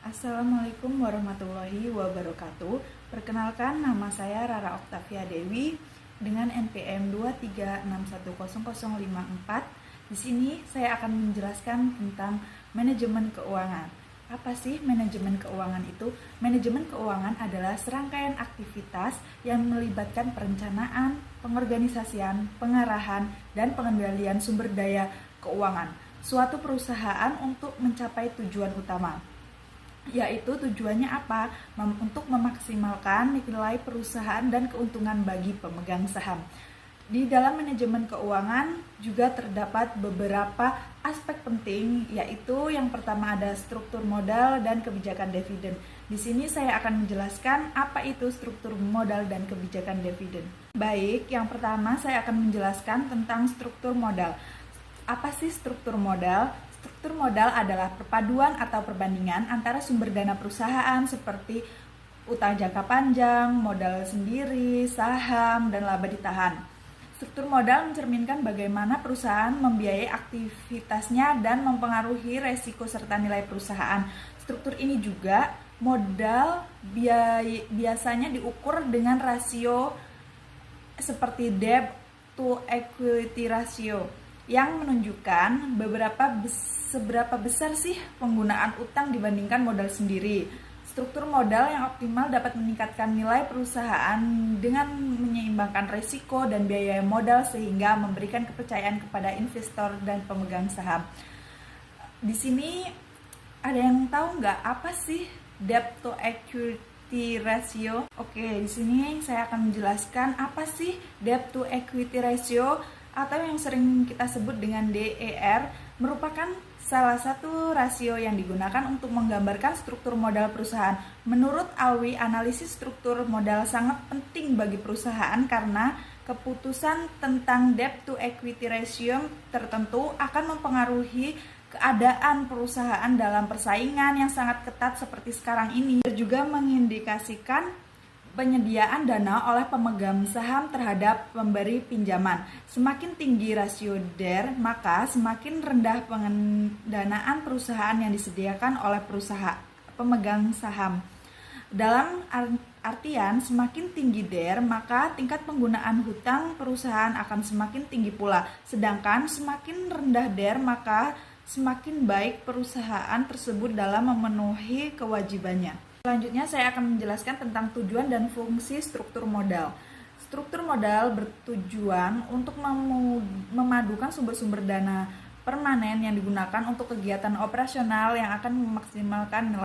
Assalamualaikum warahmatullahi wabarakatuh. Perkenalkan, nama saya Rara Oktavia Dewi dengan NPM 236100054. Di sini saya akan menjelaskan tentang manajemen keuangan. Apa sih manajemen keuangan itu? Manajemen keuangan adalah serangkaian aktivitas yang melibatkan perencanaan, pengorganisasian, pengarahan, dan pengendalian sumber daya keuangan suatu perusahaan untuk mencapai tujuan utama, yaitu tujuannya apa? Untuk memaksimalkan nilai perusahaan dan keuntungan bagi pemegang saham. Di dalam manajemen keuangan juga terdapat beberapa aspek penting, yaitu yang pertama ada struktur modal dan kebijakan dividen. Di sini saya akan menjelaskan apa itu struktur modal dan kebijakan dividen. Baik, yang pertama saya akan menjelaskan tentang struktur modal. Apa sih struktur modal? Struktur modal adalah perpaduan atau perbandingan antara sumber dana perusahaan seperti utang jangka panjang, modal sendiri, saham, dan laba ditahan. Struktur modal mencerminkan bagaimana perusahaan membiayai aktivitasnya dan mempengaruhi resiko serta nilai perusahaan. Struktur ini juga modal biasanya diukur dengan rasio seperti debt to equity ratio yang menunjukkan seberapa besar sih penggunaan utang dibandingkan modal sendiri. Struktur modal yang optimal dapat meningkatkan nilai perusahaan dengan menyeimbangkan risiko dan biaya modal sehingga memberikan kepercayaan kepada investor dan pemegang saham. Di sini ada yang tahu nggak apa sih debt to equity ratio? Oke, di sini saya akan menjelaskan apa sih debt to equity ratio atau yang sering kita sebut dengan DER, merupakan salah satu rasio yang digunakan untuk menggambarkan struktur modal perusahaan. Menurut Alwi, analisis struktur modal sangat penting bagi perusahaan karena keputusan tentang debt to equity ratio tertentu akan mempengaruhi keadaan perusahaan dalam persaingan yang sangat ketat seperti sekarang ini. Juga mengindikasikan penyediaan dana oleh pemegang saham terhadap pemberi pinjaman. Semakin tinggi rasio DER, maka semakin rendah pendanaan perusahaan yang disediakan oleh pemegang saham. Dalam artian, semakin tinggi DER, maka tingkat penggunaan hutang perusahaan akan semakin tinggi pula. Sedangkan semakin rendah DER, maka semakin baik perusahaan tersebut dalam memenuhi kewajibannya. Selanjutnya saya akan menjelaskan tentang tujuan dan fungsi struktur modal. Struktur modal bertujuan untuk memadukan sumber-sumber dana permanen yang digunakan untuk kegiatan operasional yang akan memaksimalkan nilai